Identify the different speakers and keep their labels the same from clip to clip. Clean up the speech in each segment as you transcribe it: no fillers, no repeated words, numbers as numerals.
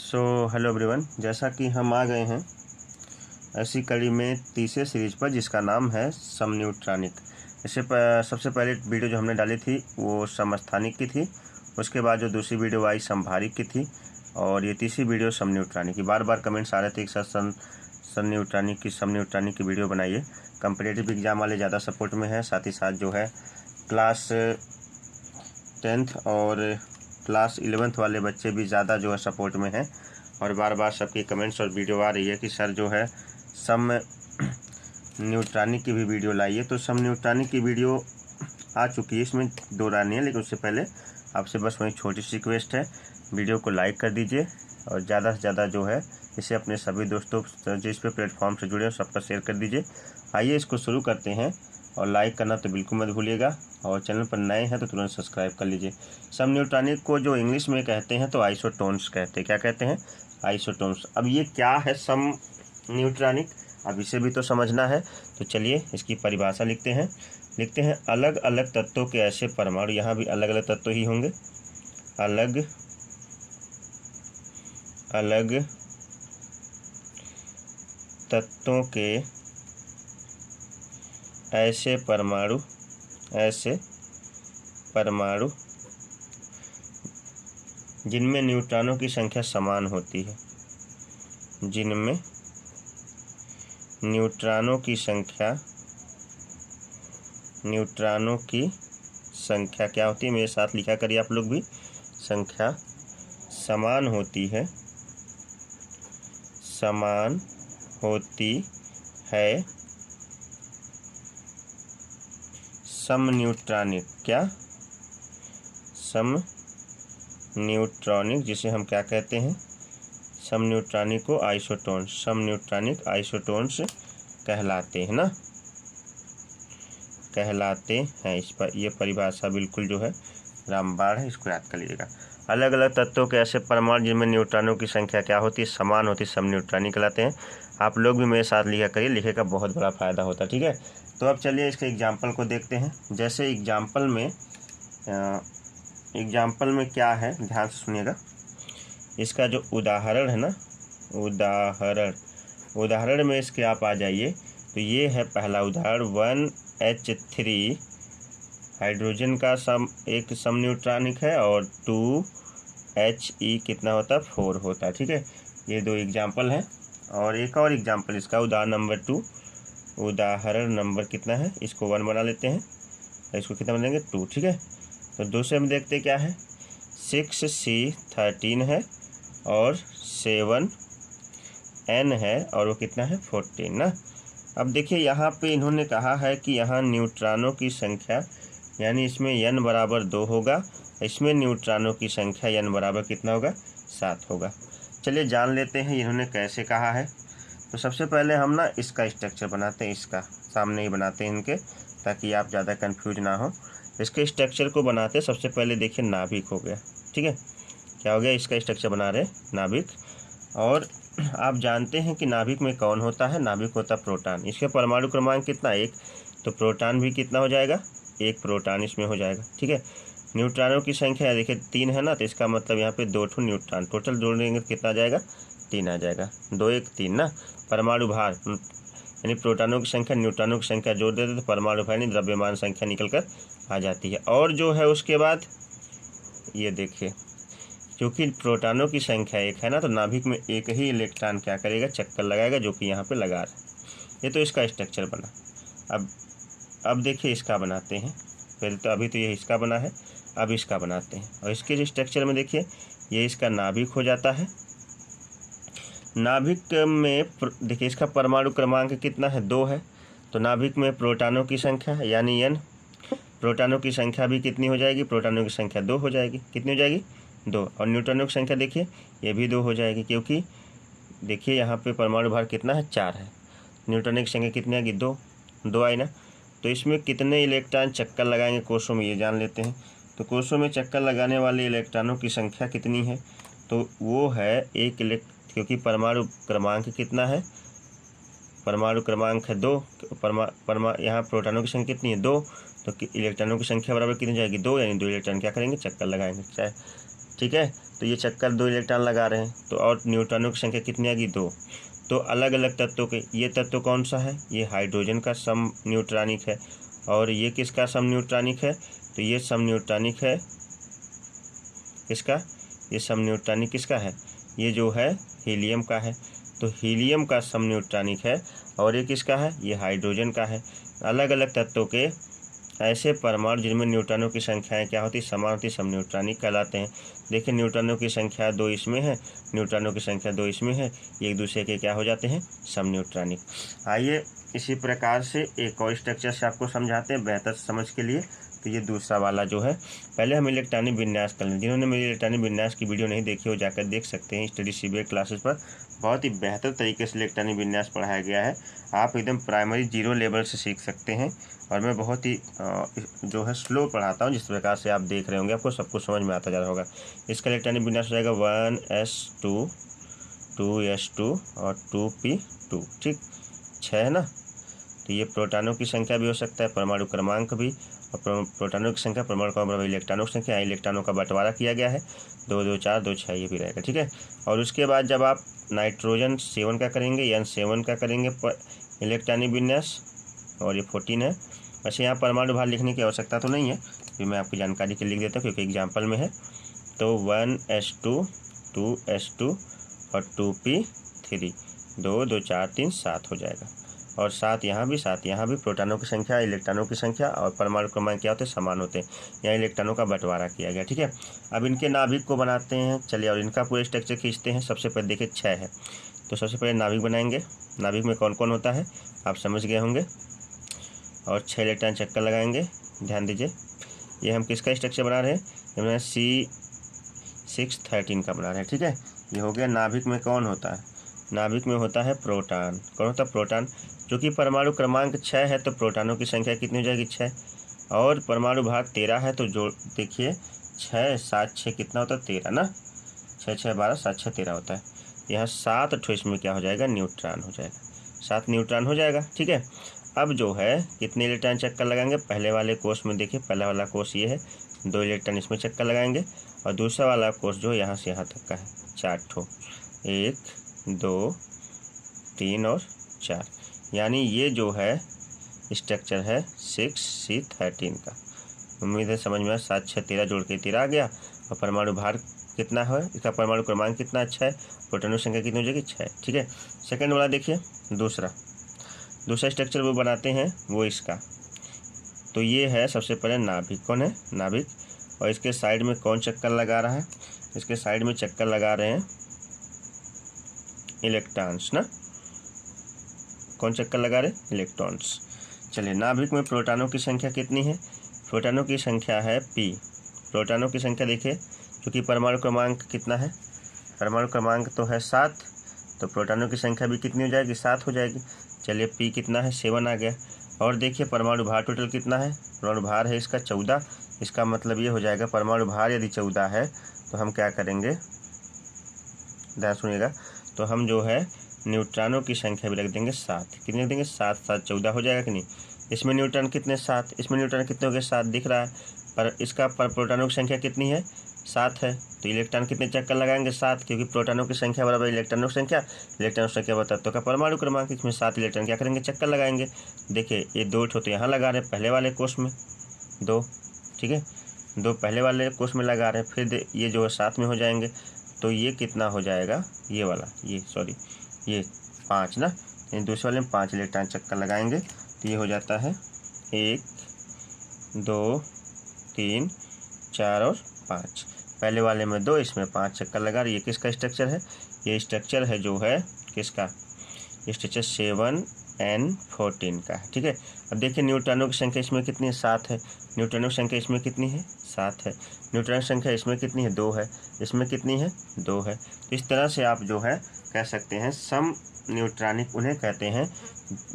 Speaker 1: Hello everyone, जैसा कि हम आ गए हैं ऐसी कड़ी में तीसरे सीरीज पर जिसका नाम है समन्यूट्रॉनिक। सबसे पहले वीडियो जो हमने डाली थी वो समस्थानिक की थी, उसके बाद जो दूसरी वीडियो आई समभारिक की थी, और ये तीसरी वीडियो समन्यूट्रॉनिक की। बार बार कमेंट्स आ रहे थे एक साथ समन्यूट्रॉनिक की वीडियो बनाइए। कम्पिटिटिव एग्जाम वाले ज़्यादा सपोर्ट में है, साथ ही साथ जो है क्लास 10th और क्लास 11th वाले बच्चे भी ज़्यादा जो है सपोर्ट में हैं। और बार बार सबके कमेंट्स और वीडियो आ रही है कि सर जो है सम न्यूट्रॉनिक की भी वीडियो लाइए। तो सम न्यूट्रॉनिक की वीडियो आ चुकी है, इसमें दो रानी है, लेकिन उससे पहले आपसे बस वही छोटी सी रिक्वेस्ट है, वीडियो को लाइक कर दीजिए और ज़्यादा से ज़्यादा जो है इसे अपने सभी दोस्तों जिस पे प्लेटफॉर्म से जुड़े हैं सब पर शेयर कर दीजिए। आइए इसको शुरू करते हैं, और लाइक करना तो बिल्कुल मत भूलिएगा, और चैनल पर नए हैं तो तुरंत सब्सक्राइब कर लीजिए। सम न्यूट्रॉनिक को जो इंग्लिश में कहते हैं तो आइसोटोन्स कहते हैं। क्या कहते हैं? आइसोटोन्स। अब ये क्या है सम न्यूट्रॉनिक, अब इसे भी तो समझना है। तो चलिए इसकी परिभाषा लिखते हैं। अलग अलग तत्वों के ऐसे परमाणु, यहाँ भी अलग अलग तत्व ही होंगे, अलग अलग तत्वों के ऐसे परमाणु जिनमें न्यूट्रॉनों की संख्या समान होती है, जिनमें न्यूट्रॉनों की संख्या क्या होती है, मेरे साथ लिखा करिए आप लोग भी, संख्या समान होती है समन्यूट्रॉनिक। क्या? समन्यूट्रॉनिक, जिसे हम क्या कहते हैं? समन्यूट्रॉनिक को आइसोटोन्स, समन्यूट्रॉनिक आइसोटोन्स कहलाते हैं ना, कहलाते हैं। इस पर यह परिभाषा बिल्कुल जो है रामबाण है, इसको याद कर लीजिएगा। अलग अलग तत्वों के ऐसे परमाणु जिनमें न्यूट्रॉनों की संख्या क्या होती है? समान होती है, समन्यूट्रॉनिक कहलाते हैं। आप लोग भी मेरे साथ लिखा करिए, लिखे का बहुत बड़ा फायदा होता है, ठीक है। तो अब चलिए इसके एग्जाम्पल को देखते हैं। जैसे एग्जाम्पल में क्या है, ध्यान से सुनिएगा। इसका जो उदाहरण है ना, उदाहरण में इसके आप आ जाइए। तो ये है पहला उदाहरण, 1H3 हाइड्रोजन का एक समन्यूट्रॉनिक है, और 2He कितना होता है? 4 होता है, ठीक है। ये दो एग्जाम्पल हैं, और एक और एग्जाम्पल इसका उदाहरण नंबर 2, उदाहरण नंबर कितना है, इसको 1 बना लेते हैं, इसको कितना बनाएंगे? 2, ठीक है। तो दूसरे में देखते क्या है, 6C13 है और 7N है, और वो कितना है? 14 ना। अब देखिए यहाँ पे इन्होंने कहा है कि यहाँ न्यूट्रॉनों की संख्या, यानी इसमें n बराबर 2 होगा, इसमें न्यूट्रॉनों की संख्या n बराबर कितना होगा? 7 होगा। चलिए जान लेते हैं इन्होंने कैसे कहा है। तो सबसे पहले हम ना इसका स्ट्रक्चर बनाते हैं, इसका सामने ही बनाते हैं इनके, ताकि आप ज़्यादा कंफ्यूज ना हो। इसके स्ट्रक्चर को बनाते सबसे पहले देखिए नाभिक हो गया, ठीक है। क्या हो गया? इसका स्ट्रक्चर बना रहे नाभिक। और आप जानते हैं कि नाभिक में कौन होता है? नाभिक होता प्रोटॉन। इसके परमाणु क्रमांक कितना? 1, तो प्रोटॉन भी कितना हो जाएगा? 1 प्रोटॉन इसमें हो जाएगा, ठीक है। न्यूट्रॉनों की संख्या देखिए 3 है ना, तो इसका मतलब यहाँ पे 2 न्यूट्रॉन, टोटल जोड़ेंगे तो कितना आ जाएगा? 3 आ जाएगा, 2 1 3 ना। परमाणु भार यानी प्रोटॉनों की संख्या न्यूट्रॉनों की संख्या जोड़ देते तो परमाणु भार यानी द्रव्यमान संख्या निकल कर आ जाती है। और जो है उसके बाद ये देखिए, क्योंकि प्रोटॉनों की संख्या 1 है ना, तो नाभिक में एक ही इलेक्ट्रॉन क्या करेगा? चक्कर लगाएगा, जो कि यहाँ पे लगा रहा है। ये तो इसका स्ट्रक्चर बना। अब देखिए इसका बनाते हैं। पहले तो अभी तो ये इसका बना है, अब इसका बनाते हैं। और इसके स्ट्रक्चर में देखिए, ये इसका नाभिक हो जाता है। नाभिक में देखिए इसका परमाणु क्रमांक कितना है? 2 है। तो नाभिक में प्रोटॉनों की संख्या यानी n, प्रोटॉनों की संख्या भी कितनी हो जाएगी? प्रोटॉनों की संख्या 2 हो जाएगी। कितनी हो जाएगी? 2। और न्यूट्रॉनों की संख्या देखिए ये भी 2 हो जाएगी, क्योंकि देखिए यहाँ पे परमाणु भार कितना है? 4 है। न्यूट्रॉनों की संख्या कितनी आएगी? 2 आई ना। तो इसमें कितने इलेक्ट्रॉन चक्कर लगाएंगे कोषों में, ये जान लेते हैं। तो कोषों में चक्कर लगाने वाले इलेक्ट्रॉनों की संख्या कितनी है? तो वो है 1 क्योंकि परमाणु क्रमांक कितना है? परमाणु क्रमांक है 2। यहाँ प्रोटॉनों की संख्या कितनी है? 2। तो इलेक्ट्रॉनों की संख्या बराबर कितनी जाएगी? 2, यानी 2 इलेक्ट्रॉन क्या करेंगे? चक्कर लगाएंगे, ठीक है। तो ये चक्कर 2 इलेक्ट्रॉन लगा रहे हैं, तो और न्यूट्रॉनों की संख्या कितनी आएगी 2। तो अलग अलग तत्वों के, ये तत्व कौन सा है, ये हाइड्रोजन का सम न्यूट्रॉनिक है, और ये किसका सम न्यूट्रॉनिक है, तो ये सम न्यूट्रॉनिक है किसका, ये सम न्यूट्रॉनिक किसका है, ये जो है हीलियम का है। तो हीलियम का सम न्यूट्रॉनिक है, और ये किसका है, ये हाइड्रोजन का है। अलग अलग तत्वों के ऐसे परमाणु जिनमें न्यूट्रॉनों की संख्याएं क्या होती, समान होती, सम न्यूट्रॉनिक कहलाते हैं। देखिए न्यूट्रॉनों की संख्या 2 इसमें है, न्यूट्रॉनों की संख्या 2 इसमें है, ये एक दूसरे के क्या हो जाते हैं, सम न्यूट्रॉनिक। आइए इसी प्रकार से एक और स्ट्रक्चर से आपको समझाते हैं बेहतर समझ के लिए। तो ये दूसरा वाला जो है, पहले हम इलेक्ट्रॉनिक विन्यास कर लें। जिन्होंने मेरी इलेक्ट्रॉनिक विन्यास की वीडियो नहीं देखी वो जाकर देख सकते हैं, स्टडी सीबीएट क्लासेस पर बहुत ही बेहतर तरीके से इलेक्ट्रॉनिक विन्यास पढ़ाया गया है। आप एकदम प्राइमरी 0 लेवल से सीख सकते हैं, और मैं बहुत ही जो है स्लो पढ़ाता हूँ। जिस प्रकार से आप देख रहे होंगे आपको सब कुछ समझ में आता जा रहा होगा। इसका इलेक्ट्रॉनिक विन्यास हो जाएगा 1s2 2s2 और 2p2, ठीक 6 है ना। तो ये प्रोटॉनों की संख्या भी हो सकता है, परमाणु क्रमांक भी, और प्रोटॉनों की संख्या परमाणु क्रमांक बराबर इलेक्ट्रॉनों की संख्या। इलेक्ट्रॉनों का बंटवारा किया गया है, 2 2 4 2 6 ये भी रहेगा, ठीक है। और उसके बाद जब आप नाइट्रोजन 7 का करेंगे, N7 का करेंगे इलेक्ट्रॉनिक विन्यास, और ये 14 है। वैसे यहाँ परमाणु भार लिखने की आवश्यकता तो नहीं है, ये मैं आपकी जानकारी के लिए लिख देता हूँ क्योंकि एग्जाम्पल में है। तो 1s2 2s2 और 2p3, 2 2 4 3 7 हो जाएगा, और 7 यहाँ भी 7 यहाँ भी। प्रोटॉनों की संख्या इलेक्ट्रॉनों की संख्या और परमाणु क्रमांक क्या होते हैं, समान होते हैं। यहाँ इलेक्ट्रॉनों का बंटवारा किया गया, ठीक है। अब इनके नाभिक को बनाते हैं, चलिए, और इनका पूरे स्ट्रक्चर खींचते हैं। सबसे पहले देखिए 6 है, तो सबसे पहले नाभिक बनाएंगे। नाभिक में कौन कौन होता है आप समझ गए होंगे, और 6 इलेक्ट्रॉन चक्कर लगाएंगे। ध्यान दीजिए, ये हम किसका स्ट्रक्चर बना रहे हैं, ये C613 का बना रहे हैं, ठीक है। ये हो गया। नाभिक में कौन होता है, नाभिक में होता है प्रोटॉन। कौन होता है, प्रोटॉन। चूँकि परमाणु क्रमांक 6 है तो प्रोटॉनों की संख्या कितनी हो जाएगी, 6, और परमाणु भार 13 है, तो जो देखिए 6 7 6 कितना होता है, 13 ना। 6 6 12 7 6 13 होता है। यहाँ 7 ठो इसमें क्या हो जाएगा, न्यूट्रॉन हो जाएगा, 7 न्यूट्रॉन हो जाएगा, ठीक है। अब जो है कितने इलेक्ट्रॉन चक्कर लगाएंगे, पहले वाले कोष में देखिए, पहला वाला कोष ये है, 2 इलेक्ट्रॉन इसमें चक्कर लगाएंगे, और दूसरा वाला कोष जो यहाँ से यहाँ तक का है, 4 ठो, 1 2 3 और 4, यानी ये जो है स्ट्रक्चर है 6C13 का। उम्मीद है समझ में 7 6 13 जोड़ के 13 आ गया, और परमाणु भार कितना है, इसका परमाणु क्रमांक कितना, अच्छा है। प्रोटॉनों संख्या कितनी हो जाएगी, 6, ठीक है। सेकंड वाला देखिए, दूसरा स्ट्रक्चर वो बनाते हैं वो इसका। तो ये है सबसे पहले नाभिक, कौन है, नाभिक, और इसके साइड में कौन चक्कर लगा रहा है, इसके साइड में चक्कर लगा रहे हैं इलेक्ट्रॉन्स ना। कौन चक्कर लगा रहे, इलेक्ट्रॉन्स। चलिए, नाभिक में प्रोटॉनों की संख्या कितनी है, प्रोटॉनों की संख्या है p। प्रोटॉनों की संख्या देखिए, क्योंकि परमाणु क्रमांक कितना है, परमाणु क्रमांक तो है 7, तो प्रोटॉनों की संख्या भी कितनी हो जाएगी, 7 हो जाएगी। चलिए, p कितना है, 7 आ गया। और देखिए परमाणु भार टोटल कितना है, परमाणु भार है इसका 14। इसका मतलब ये हो जाएगा, परमाणु भार यदि 14 है तो हम क्या करेंगे, ध्यान सुनिएगा, तो हम जो है न्यूट्रॉनों की संख्या भी रख देंगे 7। कितने रख देंगे, 7 7 14 हो जाएगा कि नहीं। इसमें न्यूट्रॉन कितने, 7, इसमें न्यूट्रॉन कितने हो गए, 7 दिख रहा है, पर इसका पर प्रोटॉनों की संख्या कितनी है, 7 है। तो इलेक्ट्रॉन कितने चक्कर लगाएंगे, 7, क्योंकि प्रोटॉनों की संख्या बराबर इलेक्ट्रॉनों की संख्या, इलेक्ट्रॉनों की संख्या बराबर तत्वों का परमाणु क्रमांक। इसमें 7 इलेक्ट्रॉन क्या करेंगे, चक्कर लगाएंगे। देखिए ये 2 ठो तो यहाँ लगा रहे हैं पहले वाले कोष में, 2, ठीक है, 2 पहले वाले कोष में लगा रहे हैं, फिर ये जो है 7 में हो जाएंगे। तो ये कितना हो जाएगा, ये वाला, ये 5 ना, दूसरे वाले में 5 इलेक्ट्रॉन चक्कर लगाएंगे, तो ये हो जाता है 1 2 3 4 और 5। पहले वाले में 2, इसमें 5 चक्कर लगा रहे। ये किसका स्ट्रक्चर है, ये स्ट्रक्चर है जो है किसका, स्ट्रक्चर 7n14 का है, ठीक है। अब देखिए न्यूट्रॉनों की संख्या इसमें कितनी है, 7 है। न्यूट्रॉनों की संख्या इसमें कितनी है, 7 है। न्यूट्रॉन की संख्या इसमें कितनी है, 2 है। इसमें कितनी है, 2 है। तो इस तरह से आप जो है कह सकते हैं सम न्यूट्रॉनिक उन्हें कहते हैं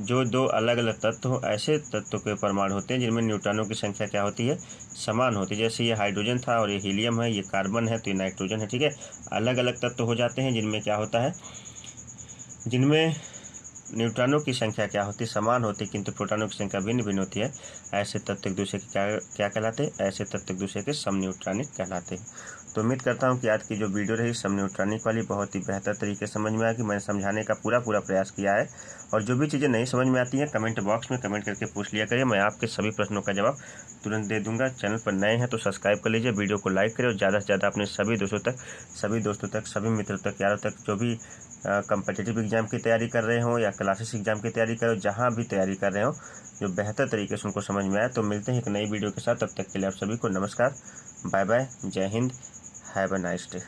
Speaker 1: जो 2 अलग अलग तत्व हो, ऐसे तत्वों के परमाणु होते हैं जिनमें न्यूट्रॉनों की संख्या क्या होती है, समान होती है। जैसे ये हाइड्रोजन था और ये हीलियम है, ये कार्बन है तो ये नाइट्रोजन है, ठीक है। अलग अलग तत्व हो जाते हैं जिनमें क्या होता है, जिनमें न्यूट्रॉनों की संख्या क्या होती है, समान होती है, किंतु प्रोटॉनों की संख्या भिन्न भिन्न होती है। ऐसे तत्व एक दूसरे के क्या कहलाते हैं, ऐसे तत्व एक दूसरे के सम न्यूट्रॉनिक कहलाते हैं। तो उम्मीद करता हूँ कि आज की जो वीडियो रही सब न्यूट्रॉनिक वाली बहुत ही बेहतर तरीके से समझ में आएगी। मैंने समझाने का पूरा प्रयास किया है, और जो भी चीज़ें नहीं समझ में आती हैं कमेंट बॉक्स में कमेंट करके पूछ लिया करिए, मैं आपके सभी प्रश्नों का जवाब तुरंत दे दूंगा। चैनल पर नए हैं तो सब्सक्राइब कर लीजिए, वीडियो को लाइक करें और ज़्यादा से ज़्यादा अपने सभी दोस्तों तक, सभी मित्रों तक, यारों तक, जो भी कम्पिटिटिव एग्जाम की तैयारी कर रहे हो या क्लासेस एग्जाम की तैयारी कर रहे हो, जहाँ भी तैयारी कर रहे हो, जो बेहतर तरीके से उनको समझ में आए। तो मिलते हैं एक नई वीडियो के साथ, तब तक के लिए आप सभी को नमस्कार, बाय बाय, जय Hind, have a nice day.